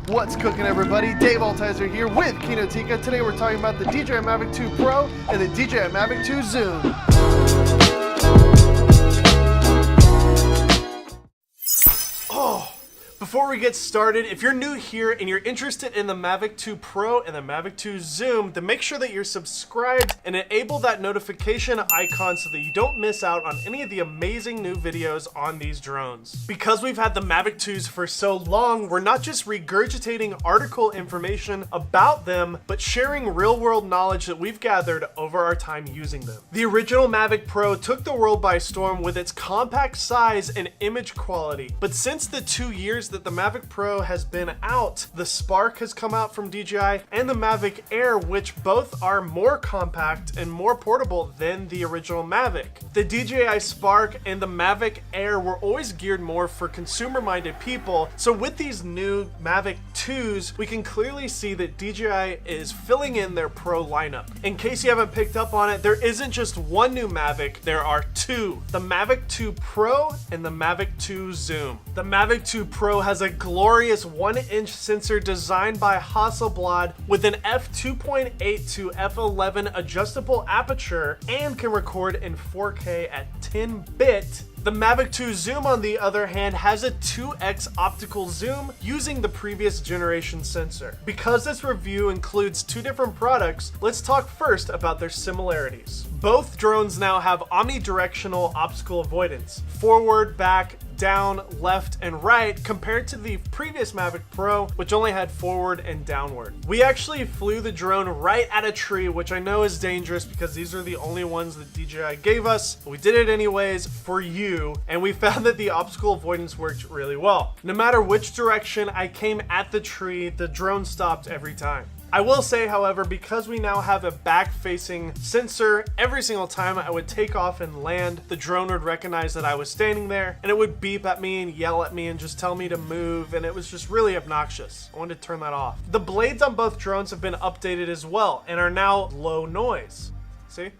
What's cooking, everybody? Dave Altizer here with Kinotika. Today we're talking about the DJI MAVIC 2 Pro and the DJI MAVIC 2 Zoom. Before we get started, if you're new here and you're interested in the MAVIC 2 Pro and the MAVIC 2 Zoom, then make sure that you're subscribed and enable that notification icon so that you don't miss out on any of the amazing new videos on these drones. Because we've had the MAVIC 2s for so long, we're not just regurgitating article information about them, but sharing real-world knowledge that we've gathered over our time using them. The original MAVIC Pro took the world by storm with its compact size and image quality, but since the 2 years that the MAVIC Pro has been out, the Spark has come out from DJI and the MAVIC Air, which both are more compact and more portable than the original MAVIC. The DJI Spark and the MAVIC Air were always geared more for consumer-minded people, so with these new MAVIC 2s, we can clearly see that DJI is filling in their Pro lineup. In case you haven't picked up on it, there isn't just one new MAVIC, there are two. The MAVIC 2 Pro and the MAVIC 2 Zoom. The MAVIC 2 Pro has a glorious 1-inch sensor designed by Hasselblad with an f2.8 to f11 adjustable aperture and can record in 4K at 10-bit. The MAVIC 2 Zoom, on the other hand, has a 2x optical zoom using the previous generation sensor. Because this review includes two different products, let's talk first about their similarities. Both drones now have omnidirectional obstacle avoidance, forward, back, down, left, and right, compared to the previous MAVIC Pro, which only had forward and downward. We actually flew the drone right at a tree, which I know is dangerous because these are the only ones that DJI gave us, but we did it anyways for you, and we found that the obstacle avoidance worked really well. No matter which direction I came at the tree, the drone stopped every time. I will say, however, because we now have a back-facing sensor, every single time I would take off and land, the drone would recognize that I was standing there, and it would beep at me and yell at me and just tell me to move, and it was just really obnoxious. I wanted to turn that off. The blades on both drones have been updated as well and are now low noise. See?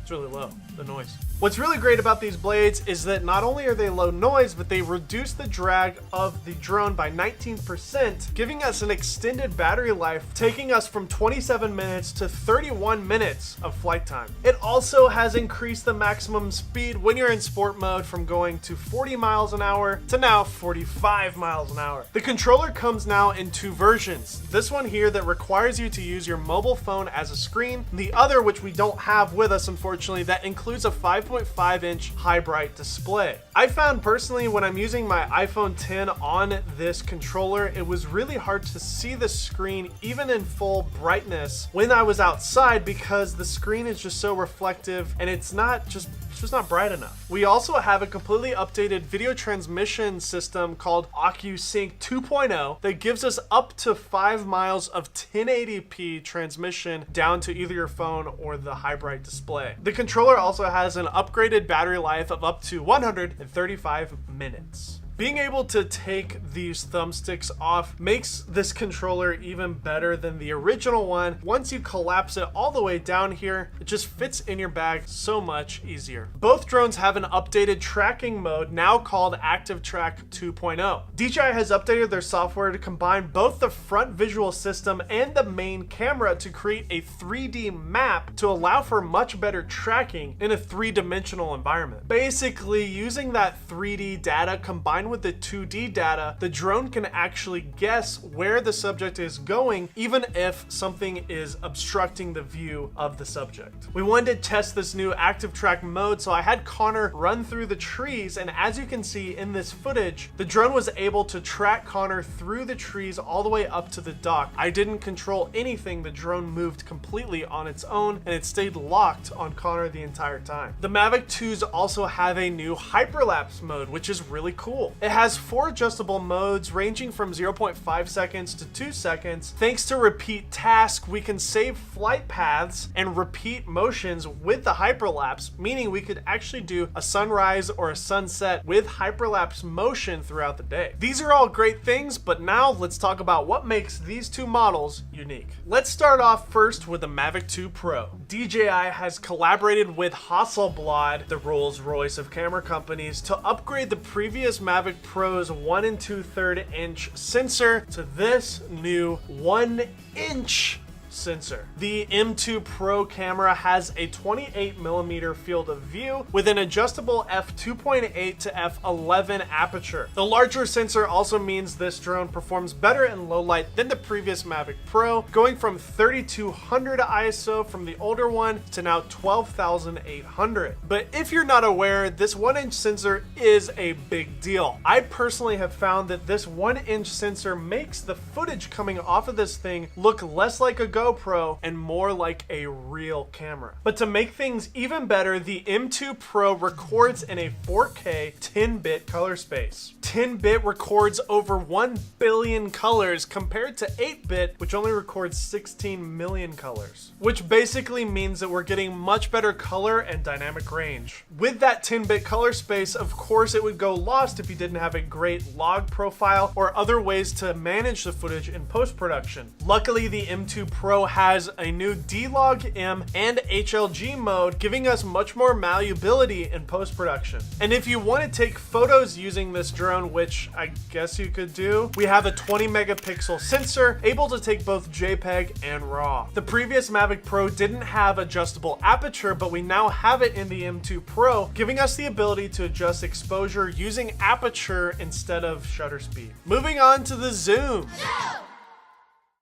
It's really low, the noise. What's really great about these blades is that not only are they low noise, but they reduce the drag of the drone by 19%, giving us an extended battery life, taking us from 27 minutes to 31 minutes of flight time. It also has increased the maximum speed when you're in sport mode from going to 40 miles an hour to now 45 miles an hour. The controller comes now in two versions. This one here that requires you to use your mobile phone as a screen, the other, which we don't have with us unfortunately, that includes a 5.5-inch high bright display. I found personally when I'm using my iPhone 10 on this controller, it was really hard to see the screen even in full brightness when I was outside because the screen is just so reflective and it's just not bright enough. We also have a completely updated video transmission system called OcuSync 2.0 that gives us up to 5 miles of 1080p transmission down to either your phone or the high bright display. The controller also has an upgraded battery life of up to 135 minutes. Being able to take these thumbsticks off makes this controller even better than the original one. Once you collapse it all the way down here, it just fits in your bag so much easier. Both drones have an updated tracking mode now called Active Track 2.0. DJI has updated their software to combine both the front visual system and the main camera to create a 3D map to allow for much better tracking in a three-dimensional environment. Basically, using that 3D data combined with the 2D data, the drone can actually guess where the subject is going, even if something is obstructing the view of the subject. We wanted to test this new active track mode, so I had Connor run through the trees, and as you can see in this footage, the drone was able to track Connor through the trees all the way up to the dock. I didn't control anything, the drone moved completely on its own, and it stayed locked on Connor the entire time. The MAVIC 2s also have a new hyperlapse mode, which is really cool. It has 4 adjustable modes ranging from 0.5 seconds to 2 seconds. Thanks to repeat task, we can save flight paths and repeat motions with the hyperlapse, meaning we could actually do a sunrise or a sunset with hyperlapse motion throughout the day. These are all great things, but now let's talk about what makes these two models unique. Let's start off first with the MAVIC 2 Pro. DJI has collaborated with Hasselblad, the Rolls-Royce of camera companies, to upgrade the previous MAVIC Mavic Pro's 1 2/3 inch sensor to this new 1 inch sensor. The M2 Pro camera has a 28mm field of view with an adjustable f2.8 to f11 aperture. The larger sensor also means this drone performs better in low light than the previous Mavic Pro, going from 3200 ISO from the older one to now 12,800. But if you're not aware, this 1 inch sensor is a big deal. I personally have found that this 1 inch sensor makes the footage coming off of this thing look less like a GoPro and more like a real camera. But to make things even better, the M2 Pro records in a 4K 10-bit color space. 10-bit records over 1 billion colors compared to 8-bit, which only records 16 million colors, which basically means that we're getting much better color and dynamic range. With that 10-bit color space, of course, it would go lost if you didn't have a great log profile or other ways to manage the footage in post-production. Luckily, the M2 Pro has a new D-Log M and HLG mode, giving us much more malleability in post-production. And if you want to take photos using this drone, which I guess you could do, we have a 20 megapixel sensor able to take both JPEG and RAW. The previous Mavic Pro didn't have adjustable aperture, but we now have it in the M2 Pro, giving us the ability to adjust exposure using aperture instead of shutter speed. Moving on to the zoom.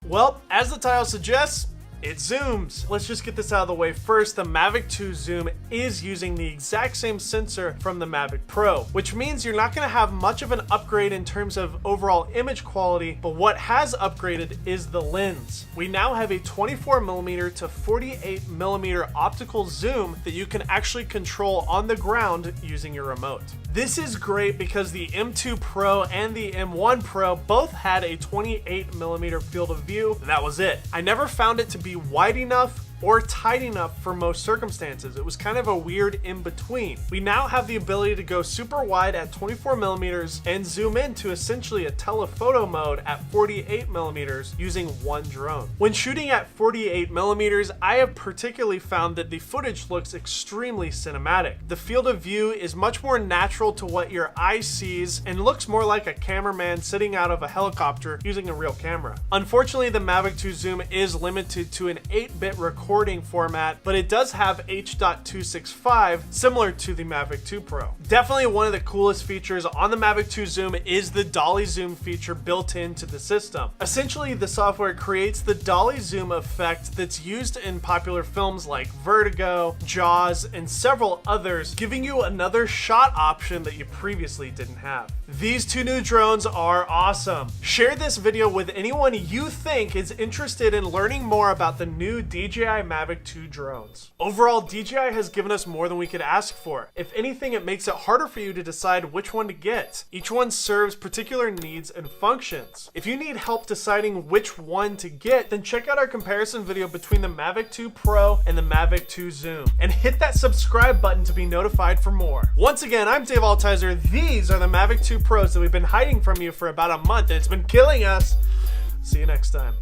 Well, as the title suggests, it zooms. Let's just get this out of the way first. The Mavic 2 Zoom is using the exact same sensor from the Mavic Pro, which means you're not going to have much of an upgrade in terms of overall image quality, but what has upgraded is the lens. We now have a 24mm to 48mm optical zoom that you can actually control on the ground using your remote. This is great because the M2 Pro and the M1 Pro both had a 28mm field of view, and that was it. I never found it to be wide enough or tight enough for most circumstances. It was kind of a weird in between. We now have the ability to go super wide at 24mm and zoom in to essentially a telephoto mode at 48mm using one drone. When shooting at 48mm, I have particularly found that the footage looks extremely cinematic. The field of view is much more natural to what your eye sees and looks more like a cameraman sitting out of a helicopter using a real camera. Unfortunately, the Mavic 2 Zoom is limited to an 8-bit recording format, but it does have H.265, similar to the Mavic 2 Pro. Definitely one of the coolest features on the Mavic 2 Zoom is the dolly zoom feature built into the system. Essentially, the software creates the dolly zoom effect that's used in popular films like Vertigo, Jaws, and several others, giving you another shot option that you previously didn't have. These two new drones are awesome. Share this video with anyone you think is interested in learning more about the new DJI Mavic 2 drones. Overall, DJI has given us more than we could ask for. If anything, it makes it harder for you to decide which one to get. Each one serves particular needs and functions. If you need help deciding which one to get, then check out our comparison video between the Mavic 2 Pro and the Mavic 2 Zoom. And hit that subscribe button to be notified for more. Once again, I'm Dave Altizer. These are the Mavic 2 Pros that we've been hiding from you for about a month, and it's been killing us. See you next time.